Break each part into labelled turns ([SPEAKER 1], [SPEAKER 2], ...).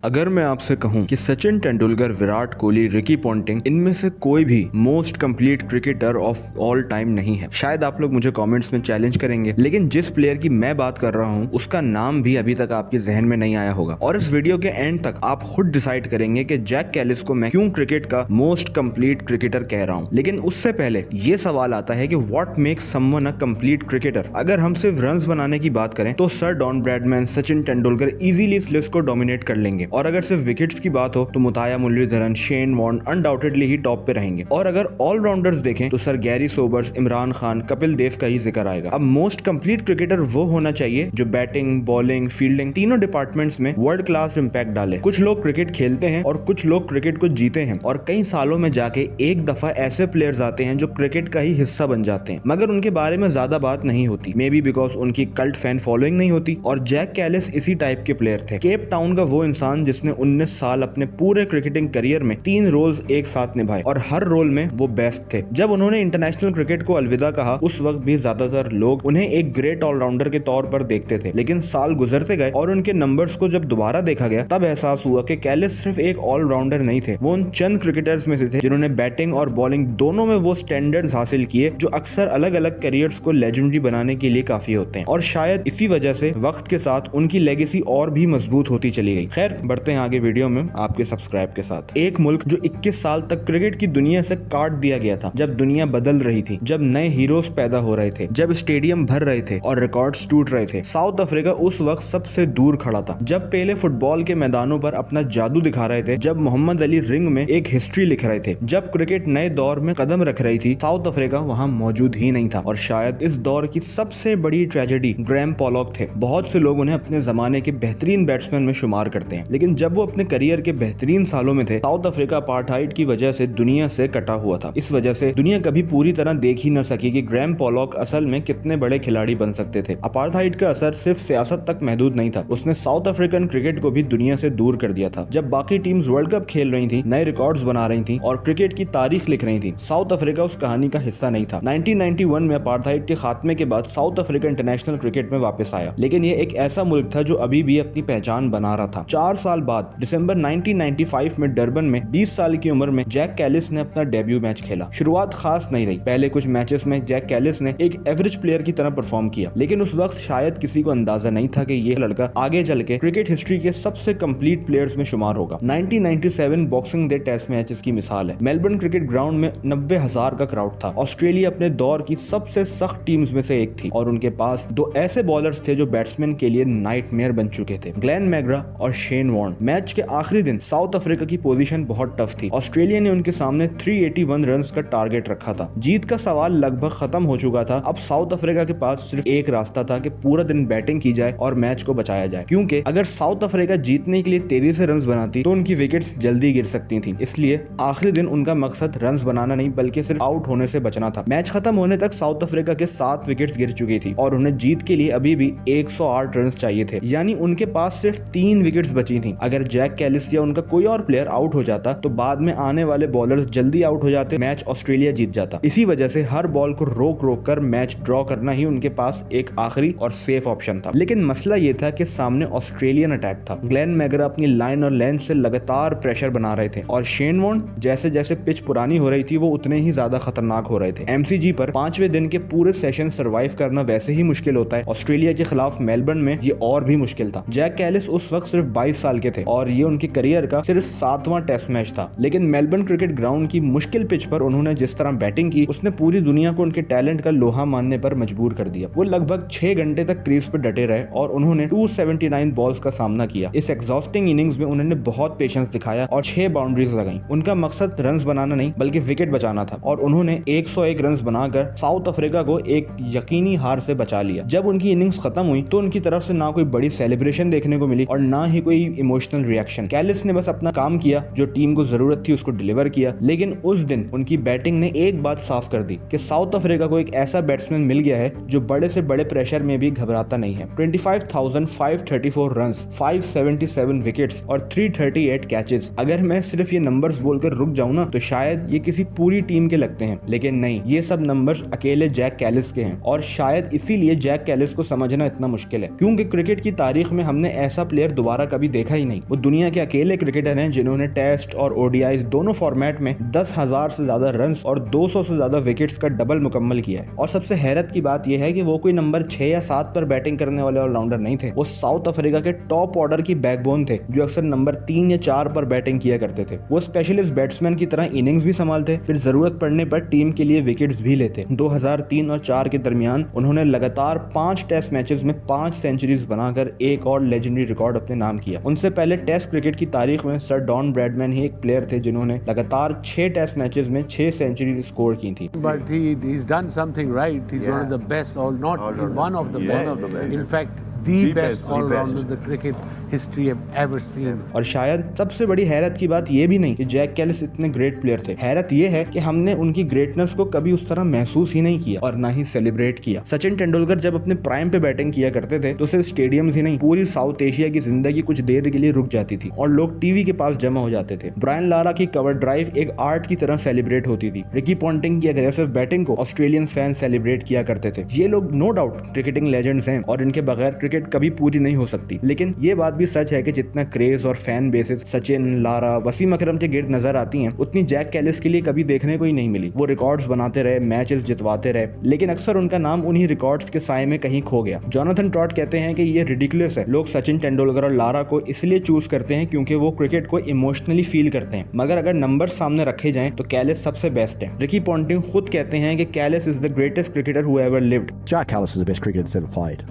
[SPEAKER 1] अगर मैं आपसे कहूं कि सचिन तेंदुलकर, विराट कोहली, रिकी पॉन्टिंग, इनमें से कोई भी most complete cricketer of all time नहीं है, शायद आप लोग मुझे कमेंट्स में चैलेंज करेंगे, लेकिन जिस प्लेयर की मैं बात कर रहा हूं उसका नाम भी अभी तक आपके जहन में नहीं आया होगा। और इस वीडियो के एंड तक आप खुद डिसाइड करेंगे कि जैक कैलिस को मैं क्यों क्रिकेट का मोस्ट कंप्लीट क्रिकेटर कह रहा हूं। लेकिन उससे पहले ये सवाल आता है कि what makes someone a complete cricketer. अगर हम सिर्फ रन्स बनाने की बात करें तो Sir Don Bradman, Sachin Tendulkar easily इस लिस्ट को डोमिनेट कर लेंगे। और अगर सिर्फ विकेट्स की बात हो तो Muttiah Muralitharan, Shane Warne undoubtedly ही टॉप पे रहेंगे। और अगर ऑलराउंडर्स देखें तो sir Garry Sobers, Imran Khan, Kapil Dev का ही जिक्र आएगा। अब मोस्ट कंप्लीट क्रिकेटर वो होना चाहिए जो बैटिंग, बॉलिंग, फील्डिंग तीनों डिपार्टमेंट्स में वर्ल्ड क्लास इंपैक्ट डाले। कुछ लोग क्रिकेट खेलते हैं और कुछ लोग क्रिकेट को जीते हैं, और कई सालों में जाके एक दफा ऐसे प्लेयर्स आते हैं जो क्रिकेट का ही हिस्सा बन जाते हैं, मगर उनके बारे में ज्यादा बात नहीं होती। मे बी बिकॉज उनकी कल्ट फैन फॉलोइंग नहीं होती। और जैक कैलिस इसी टाइप के प्लेयर थे। केप टाउन का वो इंसान जिसने 19 साल अपने पूरे क्रिकेटिंग करियर में 3 रोल्स एक साथ निभाए और हर रोल में वो बेस्ट थे। जब उन्होंने इंटरनेशनल क्रिकेट को अलविदा कहा उस वक्त भी ज्यादातर लोग उन्हें एक ग्रेट ऑलराउंडर के तौर पर देखते थे, लेकिन साल गुजरते गए और उनके नंबर्स को जब दोबारा देखा गया तब एहसास हुआ कि कैलिस सिर्फ एक ऑलराउंडर नहीं थे, वो उन चंद क्रिकेटर्स में से थे जिन्होंने बैटिंग और बॉलिंग दोनों में वो स्टैंडर्ड्स हासिल किए जो अक्सर अलग अलग करियर्स को लेजेंडरी बनाने के लिए काफी होते हैं। और शायद इसी वजह से वक्त के साथ उनकी लेगेसी और भी मजबूत होती चली गई। खैर, बढ़ते हैं आगे वीडियो में आपके सब्सक्राइब के साथ। एक मुल्क जो 21 साल तक क्रिकेट की दुनिया से काट दिया गया था, जब दुनिया बदल रही थी, जब नए हीरोज पैदा हो रहे थे, जब स्टेडियम भर रहे थे और रिकॉर्ड्स टूट रहे थे, साउथ अफ्रीका उस वक्त सबसे दूर खड़ा था। जब पहले फुटबॉल के मैदानों पर अपना जादू दिखा रहे थे, जब मोहम्मद अली रिंग में एक हिस्ट्री लिख रहे थे, जब क्रिकेट नए दौर में कदम रख रही थी, साउथ अफ्रीका वहां मौजूद ही नहीं था। और शायद इस दौर की सबसे बड़ी ट्रेजेडी ग्राहम पॉलॉक थे। बहुत से लोग उन्हें अपने जमाने के बेहतरीन बैट्समैन में शुमार करते हैं, लेकिन जब वो अपने करियर के बेहतरीन सालों में थे, साउथ अफ्रीका अपार्थाइड की वजह से दुनिया से कटा हुआ था। इस वजह से दुनिया कभी पूरी तरह देख ही न सकी कि ग्राहम पॉलॉक असल में कितने बड़े खिलाड़ी बन सकते थे। अपार्थाइड का असर सिर्फ सियासत तक महदूद नहीं था, उसने साउथ अफ्रीकन क्रिकेट को भी दुनिया से दूर कर दिया था। जब बाकी टीम्स वर्ल्ड कप खेल रही थी, नए रिकॉर्ड्स बना रही थी और क्रिकेट की तारीख लिख रही थी, साउथ अफ्रीका उस कहानी का हिस्सा नहीं था। 1991 में अपार्थाइड के खात्मे के बाद साउथ अफ्रीका इंटरनेशनल क्रिकेट में वापस आया, लेकिन ये एक ऐसा मुल्क था जो अभी भी अपनी पहचान बना रहा था। 4 साल बाद दिसंबर 1995 में डरबन में 20 साल की उम्र में जैक कैलिस ने अपना डेब्यू मैच खेला। शुरुआत खास नहीं रही। पहले कुछ मैचेस में जैक कैलिस ने एक एवरेज प्लेयर की तरह परफॉर्म किया, लेकिन उस वक्त शायद किसी को अंदाजा नहीं था कि ये लड़का आगे चल के क्रिकेट हिस्ट्री के सबसे कंप्लीट प्लेयर्स में शुमार होगा। 1997 बॉक्सिंग डे टेस्ट मैच इसकी मिसाल है। मेलबर्न क्रिकेट ग्राउंड में 90,000 का क्राउड था। ऑस्ट्रेलिया अपने दौर की सबसे सख्त टीम्स में से एक थी और उनके पास 2 ऐसे बॉलर्स थे जो बैट्समैन के लिए नाइटमेयर बन चुके थे, ग्लेन मैग्रा और शेन वॉर्न। मैच के आखिरी दिन साउथ अफ्रीका की पोजीशन बहुत टफ थी। ऑस्ट्रेलिया ने उनके सामने 381 रन्स का टारगेट रखा था। जीत का सवाल लगभग खत्म हो चुका था। अब साउथ अफ्रीका के पास सिर्फ एक रास्ता था कि पूरा दिन बैटिंग की जाए और मैच को बचाया जाए, क्योंकि अगर साउथ अफ्रीका जीतने के लिए तेजी से रन्स बनाती तो उनकी विकेट्स जल्दी गिर सकती थी। इसलिए आखिरी दिन उनका मकसद रन्स बनाना नहीं बल्कि सिर्फ आउट होने से बचना था। मैच खत्म होने तक साउथ अफ्रीका के 7 विकेट्स गिर चुकी थी और उन्हें जीत के लिए अभी भी 108 रन्स चाहिए थे, यानी उनके पास सिर्फ 3 विकेट्स बची थी। अगर जैक कैलिस या उनका कोई और प्लेयर आउट हो जाता तो बाद में आने वाले बॉलर्स जल्दी आउट हो जाते, मैच ऑस्ट्रेलिया जीत जाता। इसी वजह से हर बॉल को रोक रोक कर मैच ड्रॉ करना ही उनके पास एक आखिरी और सेफ ऑप्शन था। लेकिन मसला ये था कि सामने ऑस्ट्रेलियन अटैक था। ग्लेन मैग्रा अपनी लाइन और लेंथ से लगातार प्रेशर बना रहे थे और शेन वॉर्न जैसे जैसे पिच पुरानी हो रही थी वो उतने ही ज्यादा खतरनाक हो रहे थे। एमसीजी पर 5वें दिन के पूरे सेशन सर्वाइव करना वैसे ही मुश्किल होता है, ऑस्ट्रेलिया के खिलाफ मेलबर्न में ये और भी मुश्किल था। जैक कैलिस उस वक्त सिर्फ 22 साल के थे और ये उनके करियर का सिर्फ 7वां टेस्ट मैच था, लेकिन मेलबर्न क्रिकेट ग्राउंड की मुश्किल पिच पर उन्होंने जिस तरह बैटिंग की उसने पूरी दुनिया को उनके टैलेंट का लोहा मानने पर मजबूर कर दिया। वो लगभग 6 घंटे तक क्रीज पर डटे रहे और उन्होंने 279 बॉल्स का सामना किया। इस एग्जॉस्टिंग इनिंग्स में उन्होंने बहुत पेशेंस दिखाया और 6 बाउंड्रीज लगाई। उनका मकसद रन्स बनाना नहीं बल्कि विकेट बचाना था और उन्होंने 101 रन्स बनाकर साउथ अफ्रीका को एक यकीनी हार से बचा लिया। जब उनकी इनिंग्स खत्म हुई तो उनकी तरफ से ना कोई बड़ी सेलिब्रेशन देखने को मिली और ना ही कोई इमोशनल रिएक्शन। कैलिस ने बस अपना काम किया, जो टीम को जरूरत थी उसको डिलीवर किया। लेकिन उस दिन उनकी बैटिंग ने एक बात साफ कर दी कि साउथ अफ्रीका को एक ऐसा बैट्समैन मिल गया है जो बड़े से बड़े प्रेशर में भी घबराता नहीं है। 25,534 रन्स, 577 विकेट्स और 338 कैचेस। अगर मैं सिर्फ ये नंबर्स बोलकर रुक जाऊं ना तो शायद ये किसी पूरी टीम के लगते हैं, लेकिन नहीं, ये सब नंबर्स अकेले जैक कैलिस के हैं। और शायद इसीलिए जैक कैलिस को समझना इतना मुश्किल है, क्योंकि क्रिकेट की तारीख में हमने ऐसा प्लेयर दोबारा कभी देखा देखा ही नहीं। वो दुनिया के अकेले क्रिकेटर हैं जिन्होंने टेस्ट और ओडीआई दोनों फॉर्मेट में 10,000 से ज्यादा रन और 200 से ज्यादा विकेट्स का डबल मुकम्मल किया है। और सबसे हैरत की बात यह है कि वो कोई नंबर 6 या 7 पर बैटिंग करने वाले ऑलराउंडर नहीं थे। वो साउथ अफ्रीका के टॉप ऑर्डर की बैकबोन थे जो अक्सर नंबर 3 या 4 पर बैटिंग किया करते थे। वो स्पेशलिस्ट बैट्समैन की तरह इनिंग्स भी संभालते, फिर जरूरत पड़ने पर टीम के लिए विकेट्स भी लेते। 2003 और 4 के दरमियान उन्होंने लगातार 5 टेस्ट मैचेस में 5 सेंचुरीज बनाकर एक और लेजेंडरी रिकॉर्ड अपने नाम किया। उनसे पहले टेस्ट क्रिकेट की तारीख में सर डॉन ब्रैडमैन ही एक प्लेयर थे जिन्होंने लगातार 6 टेस्ट मैचेस में 6 सेंचुरी स्कोर की थी।
[SPEAKER 2] But he's done something right. He's one of the best, or not one of the best. In fact, the best all-rounder the cricket history have ever seen.
[SPEAKER 1] और शायद सबसे बड़ी हैरत की बात ये भी नहीं कि जैक कैलिस इतने ग्रेट प्लेयर थे, हैरत ये है कि हमने उनकी ग्रेटनेस को कभी उस तरह महसूस ही नहीं किया और ना ही सेलिब्रेट किया। सचिन तेंदुलकर जब अपने प्राइम पे बैटिंग किया करते थे तो सिर्फ स्टेडियम्स ही नहीं, पूरी साउथ एशिया की जिंदगी कुछ देर के लिए रुक जाती थी और लोग टीवी के पास जमा हो जाते थे। ब्रायन लारा की कवर ड्राइव एक आर्ट की तरह सेलिब्रेट होती थी। रिकी पॉन्टिंग की अग्रेसिव बैटिंग को ऑस्ट्रेलियन फैन सेलिब्रेट किया करते थे। ये लोग नो डाउट क्रिकेटिंग लेजेंड्स हैं और इनके बगैर क्रिकेट कभी पूरी नहीं हो सकती। लेकिन ये बात भी सच है कि जितना क्रेज और fan bases Sachin, Lara, Wasim Akram के गिर्द नजर आती हैं, उतनी जैक कैलिस के लिए कभी देखने को ही नहीं मिली। वो रिकॉर्ड्स बनाते रहे, मैचेस जितवाते रहे, लेकिन अक्सर उनका नाम उन्हीं रिकॉर्ड्स के साए में कहीं खो गया। जोनाथन ट्रॉट कहते हैं कि ये रिडिकुलस है, लोग सचिन तेंदुलकर और लारा को इसलिए चूज करते हैं क्योंकि वो क्रिकेट को इमोशनली फील करते हैं, मगर अगर नंबर सामने रखे जाएं तो कैलिस सबसे बेस्ट है। रिकी पॉन्टिंग खुद कहते हैं कि Kallis is the greatest cricketer who ever lived.
[SPEAKER 3] Jack Callis is the best cricketer that's ever played.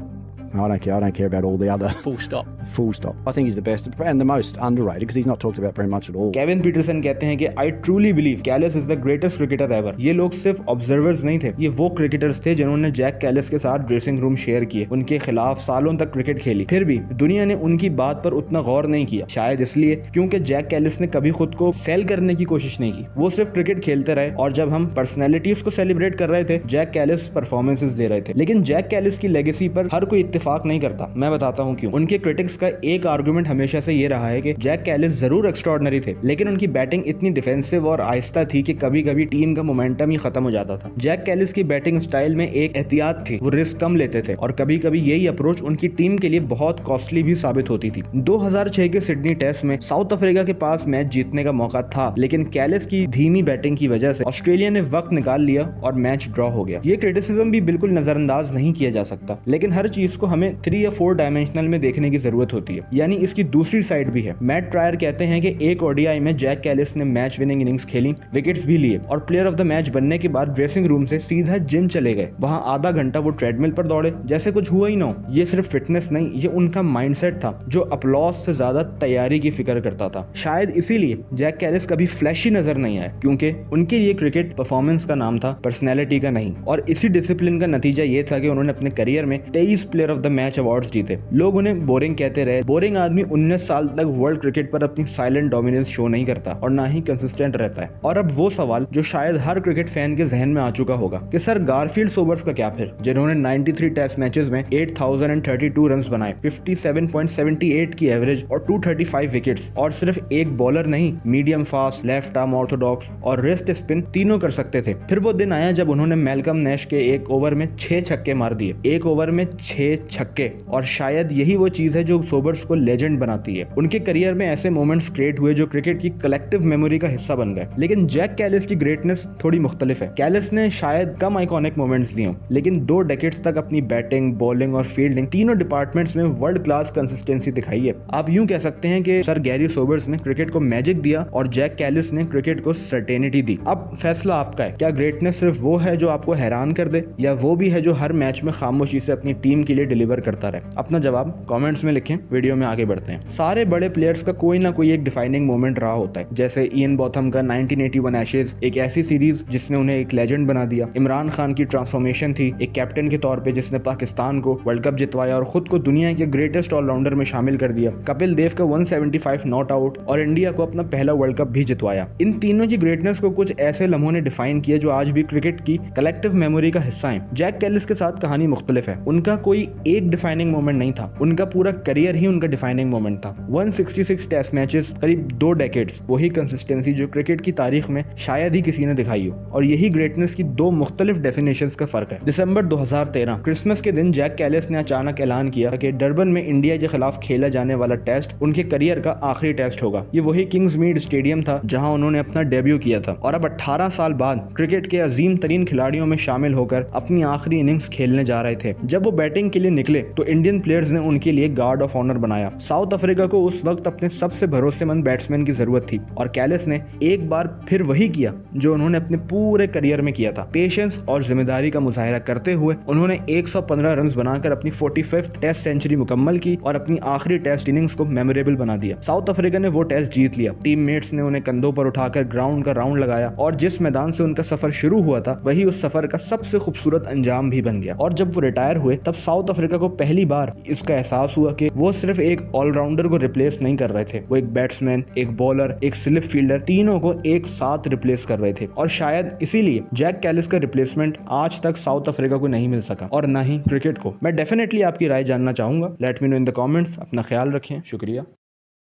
[SPEAKER 3] I don't care about all the other.
[SPEAKER 4] Full stop.
[SPEAKER 3] Full stop. I think he's the best and the most underrated because he's not talked about very much at all.
[SPEAKER 1] Kevin Pietersen कहते हैं कि I truly believe Callis is the greatest cricketer ever. ये लोग सिर्फ observers नहीं थे, ये वो क्रिकेटर्स थे जिन्होंने जैक कैलिस के साथ ड्रेसिंग रूम शेयर किए, उनके खिलाफ सालों तक क्रिकेट खेली, फिर भी दुनिया ने उनकी बात पर उतना गौर नहीं किया। शायद इसलिए क्योंकि जैक कैलिस ने कभी खुद को सेल करने की कोशिश नहीं की, वो सिर्फ क्रिकेट खेलते रहे और जब हम पर्सनैलिटीज को सेलिब्रेट कर रहे थे, जैक कैलिस परफॉर्मेंसेस दे रहे थे। लेकिन जैक कैलिस की लेगेसी पर हर कोई इत्तेफाक नहीं करता। मैं बताता हूँ क्यों। उनके क्रिटिक्स का एक आर्गुमेंट हमेशा से ये रहा है कि जैक कैलिस जरूर एक्स्ट्राऑर्डिनरी थे, लेकिन उनकी बैटिंग इतनी डिफेंसिव और आहिस्ता थी कि कभी कभी टीम का मोमेंटम ही खत्म हो जाता था। जैक कैलिस की बैटिंग स्टाइल में एक एहतियात थी, वो रिस्क कम लेते थे और कभी कभी यही अप्रोच उनकी टीम के लिए बहुत कॉस्टली भी साबित होती थी। 2006 के सिडनी टेस्ट में साउथ अफ्रीका के पास मैच जीतने का मौका था, लेकिन कैलिस की धीमी बैटिंग की वजह से ऑस्ट्रेलिया ने वक्त निकाल लिया और मैच ड्रॉ हो गया। ये क्रिटिसिज्म भी बिल्कुल नजरअंदाज नहीं किया जा सकता, लेकिन हर चीज को हमें 3 या 4 डायमेंशनल में देखने की जरूरत होती है, यानी इसकी दूसरी साइड भी है। मैट ट्रायर कहते हैं कि एक ओडीआई में जैक कैलिस ने मैच विनिंग इनिंग्स खेली, विकेट्स भी लिए और प्लेयर ऑफ द मैच बनने के बाद ड्रेसिंग रूम से सीधा जिम चले गए। वहां आधा घंटा वो ट्रेडमिल पर दौड़े जैसे कुछ हुआ ही ना हो। ये सिर्फ फिटनेस नहीं, ये उनका माइंडसेट था जो अपलॉज से ज्यादा तैयारी की फिक्र करता था। शायद इसीलिए जैक कैलिस कभी फ्लैशी नजर नहीं आए, क्योंकि उनके लिए क्रिकेट परफॉर्मेंस का नाम था, पर्सनैलिटी का नहीं। और इसी डिसिप्लिन का नतीजा ये था कि उन्होंने अपने करियर में 23 player of the match awards जीते। लोग उन्हें बोरिंग कहते रहे। बोरिंग आदमी 19 साल तक वर्ल्ड क्रिकेट पर अपनी साइलेंट डोमिनेंस शो नहीं करता और ना ही कंसिस्टेंट रहता है। और अब वो सवाल जो शायद हर क्रिकेट फैन के जहन में आ चुका होगा कि सर गारफील्ड सोबर्स का क्या फिर, जिन्होंने 93 टेस्ट मैचेस में 8032 रन्स बनाए, 57.78 की एवरेज और 235 विकेट्स, और सिर्फ एक बॉलर नहीं, medium fast, left arm Orthodox और रिस्ट स्पिन तीनों कर सकते थे। फिर वो दिन आया जब उन्होंने मैल्कम नैश के एक ओवर में 6 छक्के मार दिए, एक ओवर में 6 छक्के। और शायद यही वो चीज है जो सोबर्स को लेजेंड बनाती है। उनके करियर में ऐसे मोमेंट्स क्रिएट हुए जो क्रिकेट की कलेक्टिव मेमोरी का हिस्सा बन गए। लेकिन जैक कैलिस की ग्रेटनेस थोड़ी मुख्तलिफ है। कैलिस ने शायद कम आइकॉनिक मोमेंट्स दिए, लेकिन 2 डेकेड्स तक अपनी बैटिंग, बॉलिंग और फील्डिंग तीनों डिपार्टमेंट्स में वर्ल्ड क्लास कंसिस्टेंसी दिखाई है। आप यूं कह सकते हैं कि सर गैरी सोबर्स ने क्रिकेट को मैजिक दिया और जैक कैलिस ने क्रिकेट को सर्टेनिटी दी। अब फैसला आपका है, क्या ग्रेटनेस सिर्फ वो है जो आपको हैरान कर दे, या वो भी है जो हर मैच में खामोशी से अपनी टीम के लिए डिलीवर करता रहे? अपना जवाब कमेंट्स में लिखें। वीडियो में आगे बढ़ते हैं। सारे बड़े प्लेयर्स का कोई ना कोई एक डिफाइनिंग मोमेंट रहा होता है, जैसे इयन बॉथम का 1981 एशेज, एक ऐसी सीरीज जिसने उन्हें एक लेजेंड बना दिया। इमरान खान की ट्रांसफॉर्मेशन थी एक कैप्टन के तौर पे जिसने पाकिस्तान को वर्ल्ड कप जितवाया और खुद को दुनिया के ग्रेटेस्ट ऑलराउंडर में शामिल कर दिया। कपिल देव का 175 नॉट आउट और इंडिया को अपना पहला वर्ल्ड कप भी जितवाया। इन तीनों की ग्रेटनेस को कुछ ऐसे लम्हों ने डिफाइन किया जो आज भी क्रिकेट की कलेक्टिव मेमोरी का हिस्सा है। जैक कैलिस के साथ कहानी मुख्तलिफ है। उनका कोई एक डिफाइनिंग मोमेंट नहीं था, उनका पूरा करियर ही उनका डिफाइनिंग मोमेंट था। 166 टेस्ट मैचेस, करीब 2 डेकेड्स, वही कंसिस्टेंसी जो क्रिकेट की तारीख में शायद ही किसी ने दिखाई हो, और यही ग्रेटनेस की 2 मुख्तलिफ डेफिनेशंस का फर्क है। दिसंबर 2013 क्रिसमस के दिन जैक कैलिस ने अचानक ऐलान किया कि डरबन में इंडिया के खिलाफ खेला जाने वाला टेस्ट उनके करियर का आखिरी टेस्ट होगा। ये वही किंग्समीड स्टेडियम था जहां उन्होंने अपना डेब्यू किया था, और अब 18 साल बाद क्रिकेट के अजीम तरीन खिलाड़ियों में शामिल होकर अपनी आखिरी इनिंग्स खेलने जा रहे थे। जब वो बैटिंग के लिए निकले तो इंडियन प्लेयर्स ने उनके लिए गार्ड ऑफ ऑनर बनाया। साउथ अफ्रीका को उस वक्त अपने सबसे भरोसेमंद बैट्समैन की जरूरत थी, और कैलिस ने एक बार फिर वही किया जो उन्होंने अपने पूरे करियर में किया था। पेशेंस और जिम्मेदारी का मुजाहिरा करते हुए उन्होंने 115 रन बनाकर अपनी 45th टेस्ट सेंचुरी मुकम्मल की और अपनी आखिरी टेस्ट इनिंग्स को मेमोरेबल बना दिया। साउथ अफ्रीका ने वो टेस्ट जीत लिया। टीममेट्स ने उन्हें कंधों पर उठाकर ग्राउंड का राउंड लगाया, और जिस मैदान से उनका सफर शुरू हुआ था वही उस सफर का सबसे खूबसूरत अंजाम भी बन गया। और जब वो रिटायर हुए तब साउथ अफ्रीका को पहली बार इसका एहसास हुआ कि वो सिर्फ एक ऑलराउंडर को रिप्लेस नहीं कर रहे थे, वो एक बैट्समैन, एक बॉलर, एक स्लिप फील्डर, तीनों को एक साथ रिप्लेस कर रहे थे। और शायद इसीलिए जैक कैलिस का रिप्लेसमेंट आज तक साउथ अफ्रीका को नहीं मिल सका, और ना ही क्रिकेट को। मैं डेफिनेटली आपकी राय जानना चाहूंगा। Let me know in the comments. अपना ख्याल रखें। शुक्रिया।